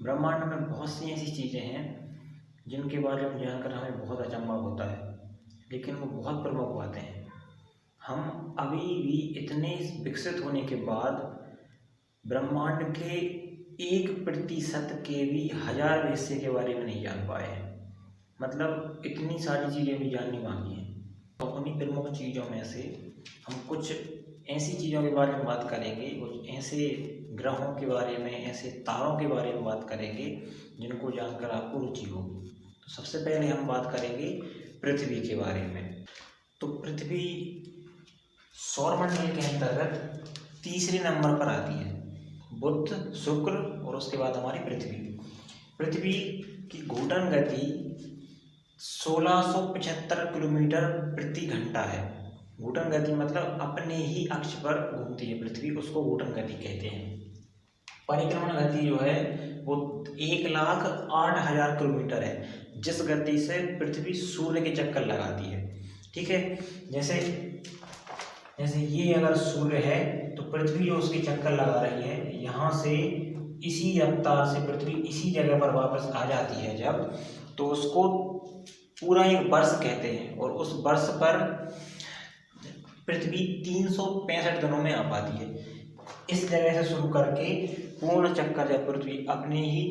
ब्रह्मांड में बहुत सी ऐसी चीज़ें हैं जिनके बारे में जानकर हमें बहुत अचंभा होता है, लेकिन वो बहुत प्रमुख बातें हैं। हम अभी भी इतने विकसित होने के बाद ब्रह्मांड के 1% के भी हजार हिस्से के बारे में नहीं जान पाए हैं। मतलब इतनी सारी चीज़ें भी जाननी बाकी हैं। तो उन्हीं प्रमुख चीज़ों में से हम कुछ ऐसी चीज़ों के बारे में बात करेंगे, कुछ ऐसे ग्रहों के बारे में, ऐसे तारों के बारे में बात करेंगे जिनको जानकर आपको रुचि होगी। तो सबसे पहले हम बात करेंगे पृथ्वी के बारे में। तो पृथ्वी सौरमंडल के अंतर्गत तीसरे नंबर पर आती है। बुध, शुक्र और उसके बाद हमारी पृथ्वी। पृथ्वी की घूर्णन गति 1675 किलोमीटर प्रति घंटा है। घूर्णन गति मतलब अपने ही अक्ष पर घूमती है पृथ्वी, उसको घूर्णन गति कहते हैं। परिक्रमण गति जो है वो 1,08,000 किलोमीटर है, जिस गति से पृथ्वी सूर्य के चक्कर लगाती है। ठीक है, जैसे ये अगर सूर्य है तो पृथ्वी जो उसके चक्कर लगा रही है, यहाँ से इसी रफ्तार से पृथ्वी इसी जगह पर वापस आ जाती है जब, तो उसको पूरा एक वर्ष कहते हैं। और उस वर्ष पर पृथ्वी 365 दिनों में आ पाती है। इस जगह से शुरू करके पूर्ण चक्कर जब पृथ्वी अपने ही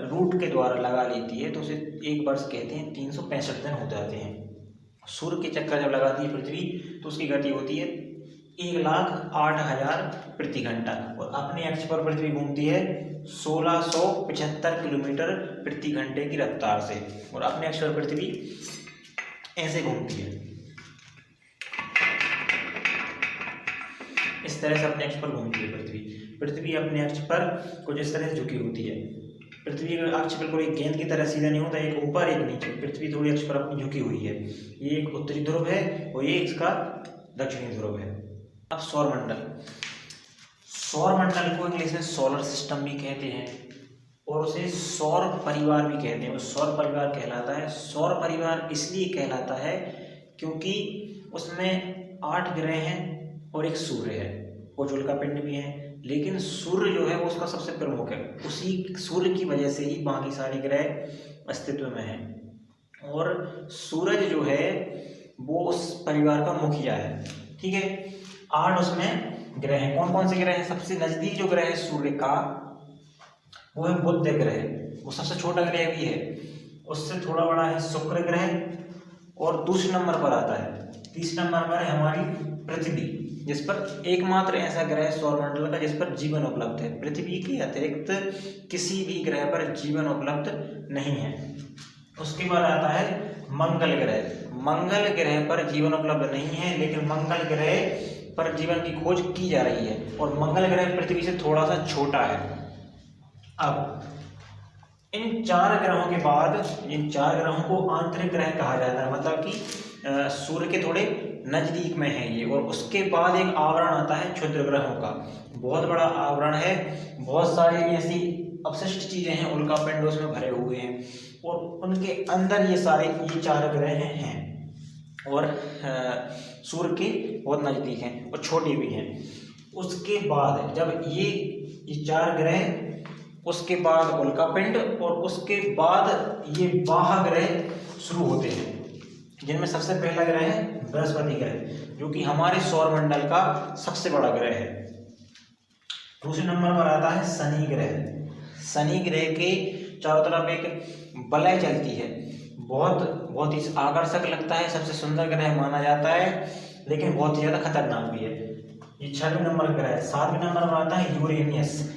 रूट के द्वारा लगा लेती है तो उसे एक वर्ष कहते हैं। 365 दिन हो जाते हैं। सूर्य के चक्कर जब लगाती है पृथ्वी तो उसकी गति होती है 1,08,000 प्रति घंटा, और अपने अक्ष पर पृथ्वी घूमती है 1675 किलोमीटर प्रति घंटे की रफ्तार से, और अपने अक्ष पर पृथ्वी ऐसे घूमती है, इस तरह से अपने अक्ष पर घूमती है पृथ्वी अपने अक्ष पर कुछ इस तरह से झुकी होती है। पृथ्वी का अक्ष बिल्कुल एक गेंद की तरह सीधा नहीं होता, एक ऊपर एक नीचे। पृथ्वी थोड़ी अक्ष पर अपनी झुकी हुई है। ये एक उत्तरी ध्रुव है और ये इसका दक्षिणी ध्रुव है। अब सौरमंडल को इंग्लिश में सोलर सिस्टम भी कहते हैं और उसे सौर परिवार भी कहते हैं। वो सौर परिवार कहलाता है। सौर परिवार इसलिए कहलाता है क्योंकि उसमें 8 ग्रह हैं और एक सूर्य है, कुछ उल्कापिंड भी हैं, लेकिन सूर्य जो है वो उसका सबसे प्रमुख है। उसी सूर्य की वजह से ही बाकी सारे ग्रह अस्तित्व में हैं, और सूरज जो है वो उस परिवार का मुखिया है। ठीक है, 8 उसमें ग्रह हैं। कौन कौन से ग्रह हैं? सबसे नजदीक जो ग्रह है सूर्य का वो है बुध ग्रह, वो सबसे छोटा ग्रह भी है। उससे थोड़ा बड़ा है शुक्र ग्रह, और दूसरे नंबर पर आता है, तीसरे नंबर पर है हमारी पृथ्वी, जिस पर एकमात्र ऐसा ग्रह सौरमंडल का जिस पर जीवन उपलब्ध है। पृथ्वी के अतिरिक्त किसी भी ग्रह पर जीवन उपलब्ध नहीं है। उसके बाद आता है मंगल ग्रह। मंगल ग्रह पर जीवन उपलब्ध नहीं है, लेकिन मंगल ग्रह पर जीवन की खोज की जा रही है, और मंगल ग्रह पृथ्वी से थोड़ा सा छोटा है। अब इन 4 ग्रहों के बाद इन 4 ग्रहों को आंतरिक ग्रह कहा जाता है, मतलब कि सूर्य के थोड़े नजदीक में है ये। और उसके बाद एक आवरण आता है क्षुद्र ग्रहों का, बहुत बड़ा आवरण है। बहुत सारी ऐसी अवशिष्ट चीजें हैं, उल्कापिंड उसमें भरे हुए हैं, और उनके अंदर ये 4 ग्रह हैं, और सूर्य के बहुत नजदीक हैं और छोटे भी हैं। उसके बाद जब ये 4 ग्रह, उसके बाद उल्कापिंड, और उसके बाद ये बाह्य ग्रह शुरू होते हैं, जिनमें सबसे पहला ग्रह है बृहस्पति ग्रह, जो कि हमारे सौरमंडल का सबसे बड़ा ग्रह है। दूसरे नंबर पर आता है शनि ग्रह। शनि ग्रह के चारों तरफ एक वलय चलती है, बहुत ही आकर्षक लगता है, सबसे सुंदर ग्रह माना जाता है, लेकिन बहुत ही ज्यादा खतरनाक भी है। ये 6वें नंबर ग्रह है। 7वें नंबर पर आता है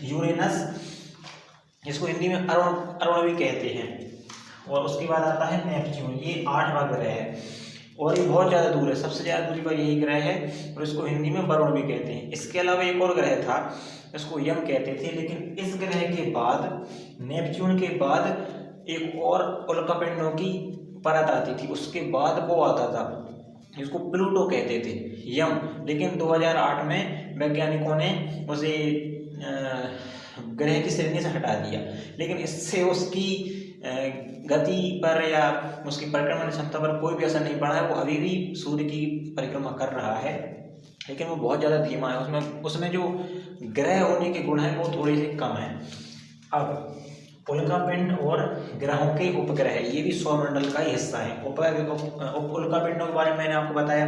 यूरेनस, जिसको हिंदी में अरुण भी कहते हैं। और उसके बाद आता है नेपच्यून, ये 8वां ग्रह है, और ये बहुत ज़्यादा दूर है, सबसे ज़्यादा दूरी पर यही ग्रह है, और इसको हिंदी में वरुण भी कहते हैं। इसके अलावा एक और ग्रह था, इसको यम कहते थे, लेकिन इस ग्रह के बाद, नेपच्यून के बाद एक और उल्कापिंडों की परत आती थी, उसके बाद वो आता था, इसको प्लूटो कहते थे, यम। लेकिन 2008 में वैज्ञानिकों ने उसे ग्रह की श्रेणी से हटा दिया, लेकिन इससे उसकी गति पर या उसकी परिक्रमण क्षमता पर कोई भी असर नहीं पड़ा है। वो अभी भी सूर्य की परिक्रमा कर रहा है, लेकिन वो बहुत ज़्यादा धीमा है। उसमें जो ग्रह होने के गुण हैं वो थोड़े से कम हैं। अब उल्कापिंड और ग्रहों के उपग्रह, ये भी सौरमंडल का ही हिस्सा है। उल्कापिंडों के बारे में मैंने आपको बताया।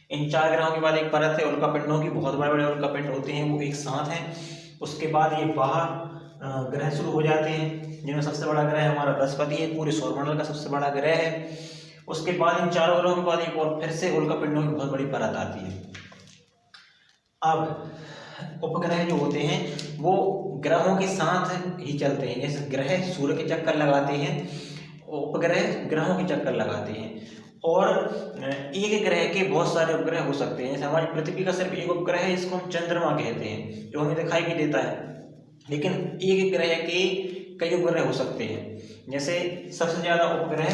इन 4 ग्रहों के बाद एक परत है उल्कापिंडों की, बहुत बड़े बड़े उल्कापिंड होते हैं, वो एक साथ हैं। उसके बाद ये बाहर ग्रह शुरू हो जाते हैं, जिनमें सबसे बड़ा ग्रह हमारा बृहस्पति है, पूरे सौरमंडल का सबसे बड़ा ग्रह है। उसके बाद इन 4 ग्रहों के बाद एक और फिर से उल्कापिंडों की बहुत बड़ी परत आती है। अब उपग्रह जो होते हैं वो ग्रहों के साथ ही चलते हैं। जैसे ग्रह सूर्य के चक्कर लगाते हैं, उपग्रह ग्रहों के चक्कर लगाते हैं। और एक ग्रह के बहुत सारे उपग्रह हो सकते हैं। जैसे हमारी पृथ्वी का सिर्फ एक उपग्रह है, जिसको हम चंद्रमा कहते हैं, जो हमें दिखाई भी देता है। लेकिन एक ग्रह के कई उपग्रह हो सकते हैं। जैसे सबसे ज्यादा उपग्रह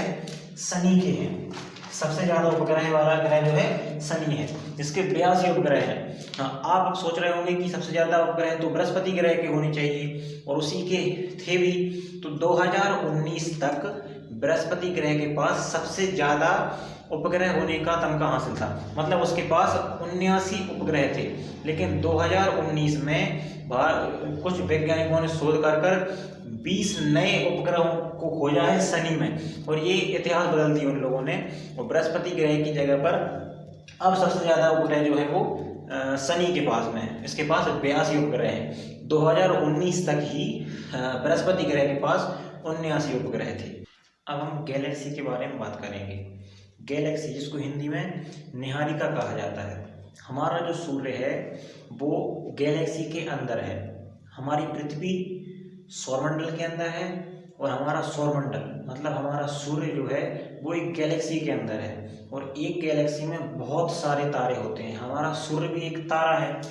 शनि के हैं, सबसे ज्यादा उपग्रह वाला ग्रह जो है शनि है, जिसके 82 उपग्रह हैं। हाँ, आप सोच रहे होंगे कि सबसे ज्यादा उपग्रह तो बृहस्पति ग्रह के होने चाहिए, और उसी के थे भी। तो 2019 तक बृहस्पति ग्रह के पास सबसे ज्यादा उपग्रह होने का तमगा हासिल था। मतलब उसके पास 79 उपग्रह थे। लेकिन 2019 में कुछ वैज्ञानिकों ने शोध कर 20 नए उपग्रहों को खोजा है शनि में, और ये इतिहास बदल दी उन लोगों ने। और बृहस्पति ग्रह की जगह पर अब सबसे ज्यादा उपग्रह जो है वो शनि के पास में है। इसके पास 82 उपग्रह हैं। 2019 तक ही बृहस्पति ग्रह के पास 79 उपग्रह थे। अब हम गैलेक्सी के बारे में बात करेंगे। गैलेक्सी, जिसको हिंदी में निहारिका कहा जाता है। हमारा जो सूर्य है वो गैलेक्सी के अंदर है। हमारी पृथ्वी सौरमंडल के अंदर है, और हमारा सौरमंडल मतलब हमारा सूर्य जो है वो एक गैलेक्सी के अंदर है। और एक गैलेक्सी में बहुत सारे तारे होते हैं। हमारा सूर्य भी एक तारा है।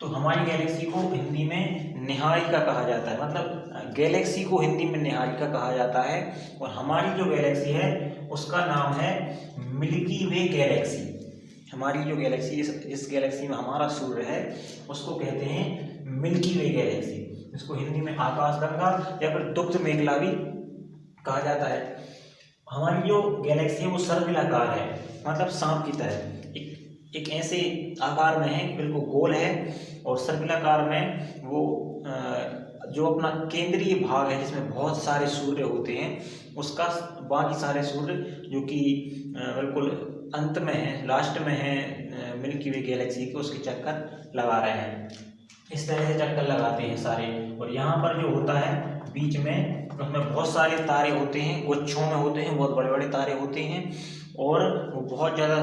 तो हमारी गैलेक्सी को हिंदी में निहारिका कहा जाता है। मतलब गैलेक्सी को हिंदी में निहारिका कहा जाता है। और हमारी जो गैलेक्सी है उसका नाम है मिल्की वे गैलेक्सी। हमारी जो गैलेक्सी, इस गैलेक्सी में हमारा सूर्य है, उसको कहते हैं मिल्की वे गैलेक्सी, जिसको हिंदी में आकाशगंगा या फिर दुग्ध मेखला भी कहा जाता है। हमारी जो गैलेक्सी है वो सर्पिलाकार है, मतलब सांप की तरह एक ऐसे आकार में है, बिल्कुल गोल है। और सर्पिलाकार में वो जो अपना केंद्रीय भाग है, जिसमें बहुत सारे सूर्य होते हैं, उसका बाकी सारे सूर्य जो कि बिल्कुल अंत में है, लास्ट में है मिल्की वे गैलेक्सी के, उसके चक्कर लगा रहे हैं। इस तरह से चक्कर लगाते हैं सारे। और यहाँ पर जो होता है बीच में, उसमें बहुत सारे तारे होते हैं, गुच्छों में होते हैं, बहुत बड़े बड़े तारे होते हैं, और वो बहुत ज़्यादा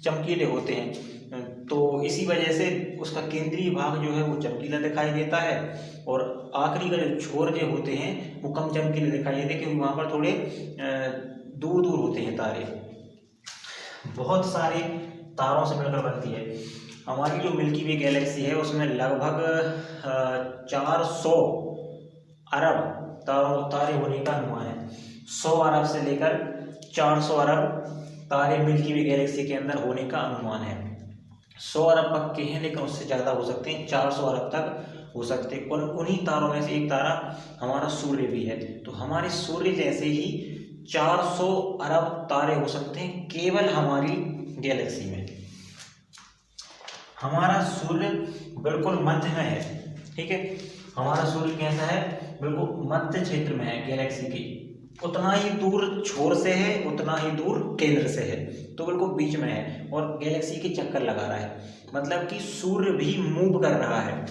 चमकीले होते हैं। तो इसी वजह से उसका केंद्रीय भाग जो है वो चमकीला दिखाई देता है, और आखिरी का जो छोर जो होते हैं वो कम चमकीले दिखाई देते हैं, क्योंकि वहाँ पर थोड़े दूर दूर होते हैं तारे। बहुत सारे तारों से मिलकर बनती है हमारी जो मिल्की वे गैलेक्सी है। उसमें लगभग 400 अरब तारे होने का अनुमान है। 100 अरब से लेकर 400 अरब तारे मिल्की वे गैलेक्सी के अंदर होने का अनुमान है। 100 अरब पक्के हैं, लेकिन उससे ज़्यादा हो सकते हैं, 400 अरब तक हो सकते हैं। और उन्हीं तारों में से एक तारा हमारा सूर्य भी है। तो हमारे सूर्य जैसे ही 400 अरब तारे हो सकते हैं केवल हमारी गैलेक्सी में। हमारा सूर्य बिल्कुल मध्य में है, ठीक है। हमारा सूर्य कैसा है, बिल्कुल मध्य क्षेत्र में है गैलेक्सी की। उतना ही दूर छोर से है, उतना ही दूर केंद्र से है, तो बिल्कुल बीच में है, और गैलेक्सी के चक्कर लगा रहा है। मतलब कि सूर्य भी मूव कर रहा है।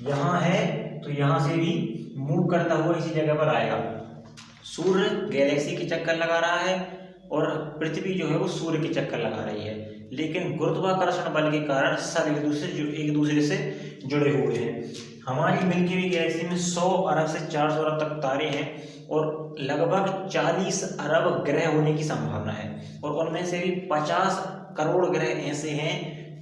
यहाँ है तो यहाँ से भी मूव करता हुआ इसी जगह पर आएगा। सूर्य गैलेक्सी के चक्कर लगा रहा है, और पृथ्वी जो है वो सूर्य के चक्कर लगा रही है। लेकिन गुरुत्वाकर्षण बल के कारण सब एक दूसरे से जुड़े हुए हैं। हमारी मिल्की वे गैलेक्सी में 100 अरब से 400 अरब तक तारे हैं, और लगभग 40 अरब ग्रह होने की संभावना है। और उनमें से भी 50 करोड़ ग्रह ऐसे हैं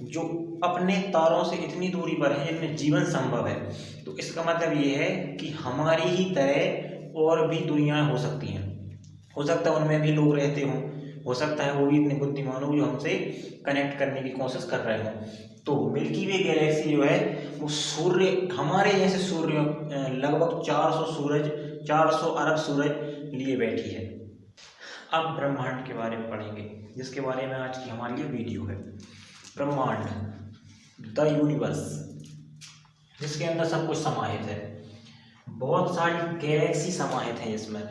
जो अपने तारों से इतनी दूरी पर हैं जिनमें जीवन संभव है। तो इसका मतलब ये है कि हमारी ही तरह और भी दुनियाएं हो सकती हैं। हो सकता है उनमें भी लोग रहते हों, हो सकता है वो भी इतने बुद्धिमान हो जो हमसे कनेक्ट करने की कोशिश कर रहे हों। तो मिल्की वे गैलेक्सी जो है वो सूर्य, हमारे जैसे सूर्य लगभग 400 अरब सूरज लिए बैठी है। अब ब्रह्मांड के बारे में पढ़ेंगे, जिसके बारे में आज की हमारी ये वीडियो है। ब्रह्मांड, द यूनिवर्स। जिसके अंदर सब कुछ समाहित है। बहुत सारी गैलेक्सी समाहित है इसमें।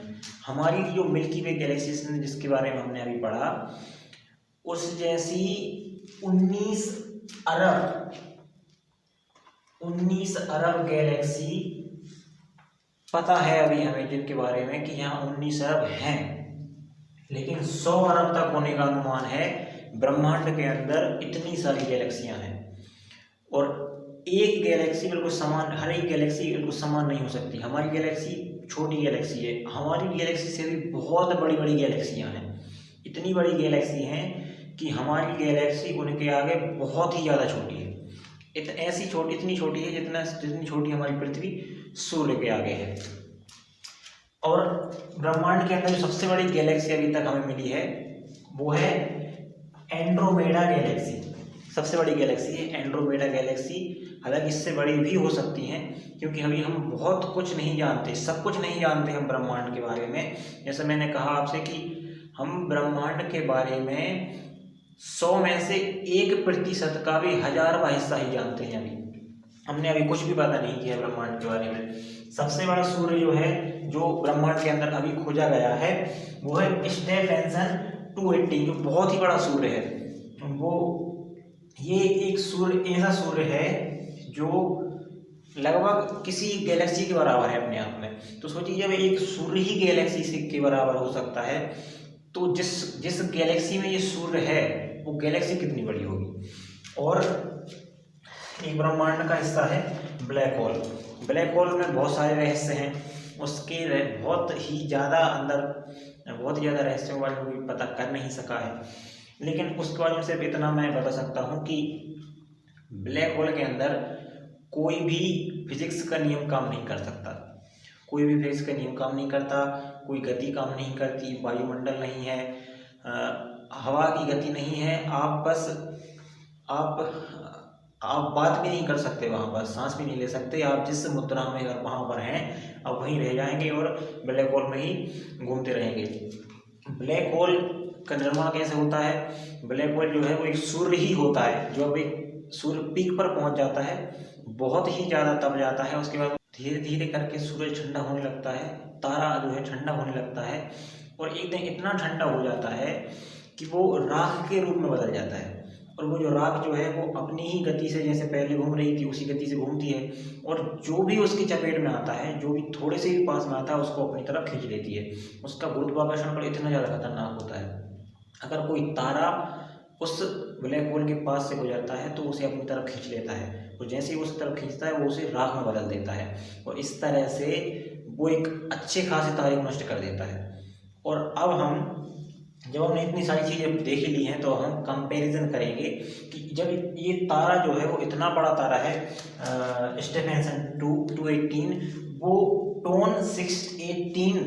हमारी जो मिल्की वे गैलेक्सी जिसके बारे में हमने अभी पढ़ा, उस जैसी 19 अरब गैलेक्सी पता है अभी हमें, जिनके बारे में कि यहाँ 19 अरब हैं, लेकिन 100 अरब तक होने का अनुमान है। ब्रह्मांड के अंदर इतनी सारी गैलेक्सियां हैं और एक गैलेक्सी बिल्कुल समान, हर एक गैलेक्सी बिल्कुल समान नहीं हो सकती। हमारी गैलेक्सी छोटी गैलेक्सी है, हमारी गैलेक्सी से भी बहुत बड़ी बड़ी गैलेक्सियां हैं। इतनी बड़ी गैलेक्सी हैं कि हमारी गैलेक्सी उनके आगे बहुत ही ज़्यादा छोटी है। इतनी छोटी है जितनी छोटी हमारी पृथ्वी सूर्य के आगे है। और ब्रह्मांड के अंदर जो सबसे बड़ी गैलेक्सी अभी तक हमें मिली है वो है एंड्रोमेडा गैलेक्सी। सबसे बड़ी गैलेक्सी है एंड्रोमेडा गैलेक्सी। हालांकि इससे बड़ी भी हो सकती हैं, क्योंकि अभी हम बहुत कुछ नहीं जानते, सब कुछ नहीं जानते हम ब्रह्मांड के बारे में। जैसे मैंने कहा आपसे कि हम ब्रह्मांड के बारे में 100 में से 1% का भी 1000वां हिस्सा ही जानते हैं। हमने अभी कुछ भी पता नहीं किया ब्रह्मांड के बारे में। सबसे बड़ा सूर्य जो है, जो ब्रह्मांड के अंदर अभी खोजा गया है, वो है स्टेफेंसन 280, जो बहुत ही बड़ा सूर्य है। ये एक सूर्य, ऐसा सूर्य है जो लगभग किसी गैलेक्सी के बराबर है अपने आप में। तो सोचिए जब एक सूर्य ही गैलेक्सी से के बराबर हो सकता है, तो जिस गैलेक्सी में ये सूर्य है वो गैलेक्सी कितनी बड़ी होगी। और एक ब्रह्मांड का हिस्सा है ब्लैक होल। ब्लैक होल में बहुत सारे रहस्य हैं, उसके बहुत ही ज़्यादा रहस्यों वाले कोई पता कर नहीं सका है। लेकिन उसके बारे में सिर्फ इतना मैं बता सकता हूँ कि ब्लैक होल के अंदर कोई भी फिजिक्स का नियम काम नहीं कर सकता। कोई भी फिजिक्स का नियम काम नहीं करता, कोई गति काम नहीं करती, वायुमंडल नहीं है, हवा की गति नहीं है। आप बात भी नहीं कर सकते, वहाँ पर सांस भी नहीं ले सकते। आप जिस मुद्रा में अगर वहाँ पर हैं, आप वहीं रह जाएंगे और ब्लैक होल में ही घूमते रहेंगे। ब्लैक होल का निर्माण कैसे होता है? ब्लैक होल जो है वो एक सूर्य ही होता है, जो अब एक सूर्य पीक पर पहुँच जाता है, बहुत ही ज़्यादा तप जाता है। उसके बाद धीरे धीरे करके सूरज ठंडा होने लगता है, तारा जो है ठंडा होने लगता है, और एक दिन इतना ठंडा हो जाता है कि वो राख के रूप में बदल जाता है। और वो जो राख जो है वो अपनी ही गति से, जैसे पहले घूम रही थी उसी गति से घूमती है, और जो भी उसकी चपेट में आता है, जो भी थोड़े से भी पास में आता है, उसको अपनी तरफ खींच लेती है। उसका गुरुत्वाकर्षण बल इतना ज़्यादा खतरनाक होता है, अगर कोई तारा उस ब्लैक होल के पास से गुजरता है तो उसे अपनी तरफ खींच लेता है, और जैसे ही उस तरफ खींचता है वो उसे राख में बदल देता है, और इस तरह से वो एक अच्छे खासे तारे को नष्ट कर देता है। और अब जब हमने इतनी सारी चीज़ें देख ली हैं, तो हम कंपैरिजन करेंगे कि जब ये तारा जो है वो इतना बड़ा तारा है स्टेफेंसन 218, वो टोन 618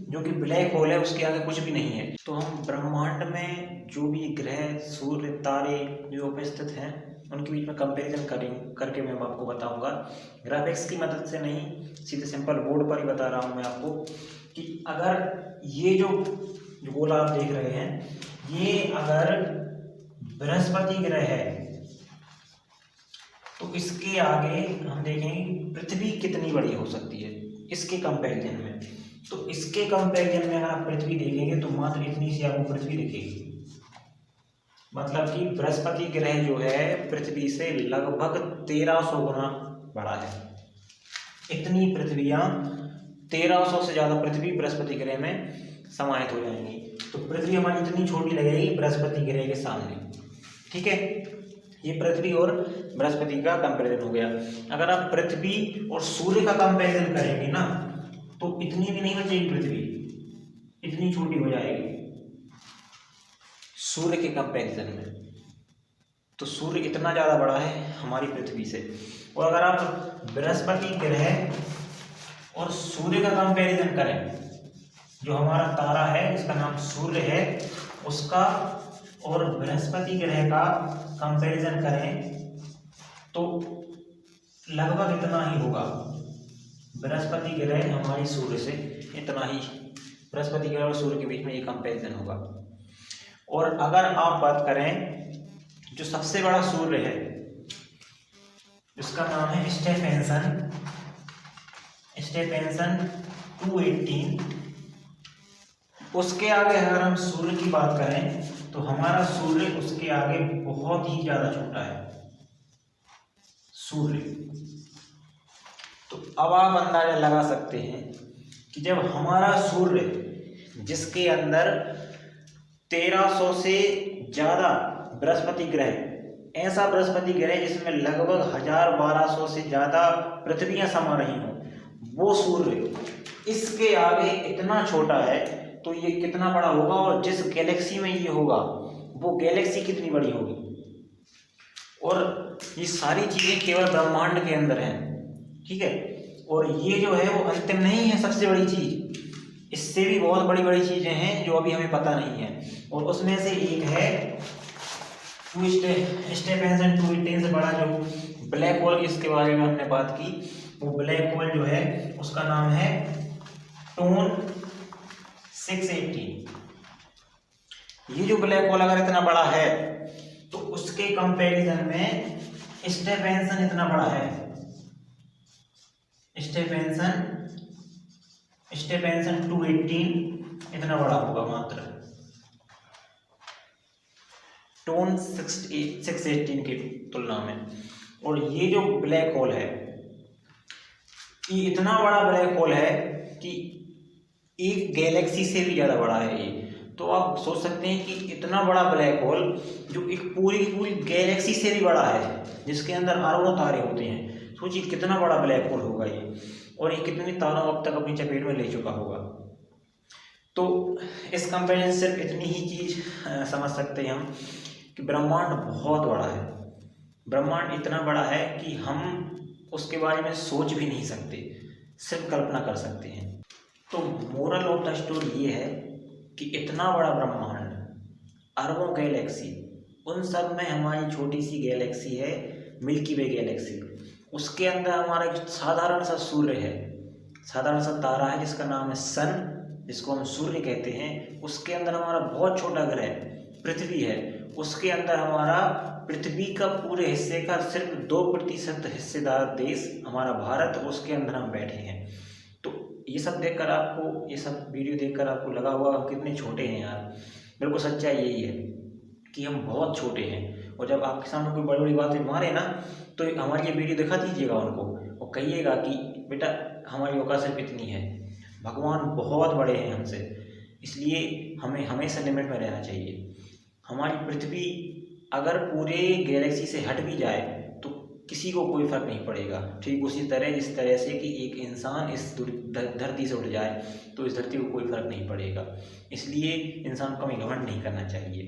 जो कि ब्लैक होल है, उसके आगे कुछ भी नहीं है। तो हम ब्रह्मांड में जो भी ग्रह, सूर्य, तारे जो उपस्थित हैं, उनके बीच में कंपैरिजन करके मैं आपको बताऊंगा। ग्राफिक्स की मदद से नहीं, सीधे सिंपल बोर्ड पर ही बता रहा हूँ मैं आपको कि अगर ये जो गोला आप देख रहे हैं, ये अगर बृहस्पति ग्रह है तो इसके आगे हम देखेंगे पृथ्वी कितनी बड़ी हो सकती है इसके कंपैरिजन में। तो इसके कंपैरिजन में अगर आप पृथ्वी देखेंगे तो मात्र इतनी सी आपको पृथ्वी दिखेगी। मतलब कि बृहस्पति ग्रह जो है पृथ्वी से लगभग 1300 गुना बड़ा है। इतनी पृथ्वियां, 1300 से ज्यादा पृथ्वी बृहस्पति ग्रह में समाहित हो जाएंगी। तो पृथ्वी हमारी इतनी छोटी लगेगी बृहस्पति ग्रह के सामने। ठीक है, ये पृथ्वी और बृहस्पति का कंपैरिजन हो गया। अगर आप पृथ्वी और सूर्य का कंपैरिजन करेंगे ना, तो इतनी भी नहीं बचेगी पृथ्वी, इतनी छोटी हो जाएगी सूर्य के कंपैरिजन में। तो सूर्य इतना ज़्यादा बड़ा है हमारी पृथ्वी से। और अगर आप बृहस्पति ग्रह और सूर्य का कंपैरिजन करें, जो हमारा तारा है जिसका नाम सूर्य है, उसका और बृहस्पति ग्रह का कंपैरिजन करें तो लगभग इतना ही होगा। बृहस्पति ग्रह हमारी सूर्य से इतना ही, बृहस्पति ग्रह और सूर्य के बीच में ये कंपैरिजन होगा। और अगर आप बात करें जो सबसे बड़ा सूर्य है, जिसका नाम है स्टेफेंसन 218। उसके आगे अगर हम सूर्य की बात करें तो हमारा सूर्य उसके आगे बहुत ही ज्यादा छोटा है सूर्य। तो अब आप अंदाजा लगा सकते हैं कि जब हमारा सूर्य, जिसके अंदर 1300 से ज्यादा बृहस्पति ग्रह, ऐसा बृहस्पति ग्रह जिसमें लगभग 1200 से ज्यादा पृथ्वियां समा रही हों, वो सूर्य इसके आगे इतना छोटा है, तो ये कितना बड़ा होगा। और जिस गैलेक्सी में ये होगा वो गैलेक्सी कितनी बड़ी होगी। और ये सारी चीजें केवल ब्रह्मांड के अंदर हैं, ठीक है। और ये जो है वो अंतिम नहीं है सबसे बड़ी चीज, इससे भी बहुत बड़ी बड़ी चीजें हैं जो अभी हमें पता नहीं है। और उसमें से एक है स्टेफेंसन 218 से बड़ा जो ब्लैक होल, इसके बारे में हमने बात की। वो ब्लैक होल जो है उसका नाम है टोन 618। ये जो ब्लैक होल अगर इतना बड़ा है तो उसके कंपैरिजन में स्टेफेंसन इतना बड़ा है। स्टेफेंसन 218 इतना बड़ा होगा मात्र टोन 618 की तुलना में। और ये जो ब्लैक होल है, ये इतना बड़ा ब्लैक होल है कि एक गैलेक्सी से भी ज़्यादा बड़ा है ये। तो आप सोच सकते हैं कि इतना बड़ा ब्लैक होल जो एक पूरी की पूरी गैलेक्सी से भी बड़ा है, जिसके अंदर अरबों तारे होते हैं, सोचिए कितना बड़ा ब्लैक होल होगा ये। और ये कितने तारों अब तक अपनी चपेट में ले चुका होगा। तो इस कंपेरिजन से सिर्फ इतनी ही चीज़ समझ सकते हैं हम कि ब्रह्मांड बहुत बड़ा है। ब्रह्मांड इतना बड़ा है कि हम उसके बारे में सोच भी नहीं सकते, सिर्फ कल्पना कर सकते हैं। तो मोरल ऑफ द स्टोरी ये है कि इतना बड़ा ब्रह्मांड, अरबों गैलेक्सी, उन सब में हमारी छोटी सी गैलेक्सी है मिल्की वे गैलेक्सी। उसके अंदर हमारा एक साधारण सा सूर्य है, साधारण सा तारा है जिसका नाम है सन, जिसको हम सूर्य कहते हैं। उसके अंदर हमारा बहुत छोटा ग्रह पृथ्वी है। उसके अंदर हमारा पृथ्वी का पूरे हिस्से का सिर्फ 2% हिस्सेदार देश हमारा भारत, उसके अंदर हम बैठे हैं। तो ये सब देखकर आपको, ये सब वीडियो देखकर आपको लगा होगा हम कितने छोटे हैं यार। बिल्कुल सच्चाई यही है कि हम बहुत छोटे हैं। और जब आपके सामने कोई बड़ी बड़ी बातें मारे ना, तो हमारी ये वीडियो दिखा दीजिएगा उनको और कहिएगा कि बेटा हमारी औकात सिर्फ इतनी है, भगवान बहुत बड़े हैं हमसे, इसलिए हमें हमेशा लिमिट में रहना चाहिए। हमारी पृथ्वी अगर पूरे गैलेक्सी से हट भी जाए तो किसी को कोई फर्क नहीं पड़ेगा। ठीक उसी तरह जिस तरह से कि एक इंसान इस धरती से उठ जाए तो इस धरती को कोई फर्क नहीं पड़ेगा। इसलिए इंसान को कभी घमंड नहीं करना चाहिए।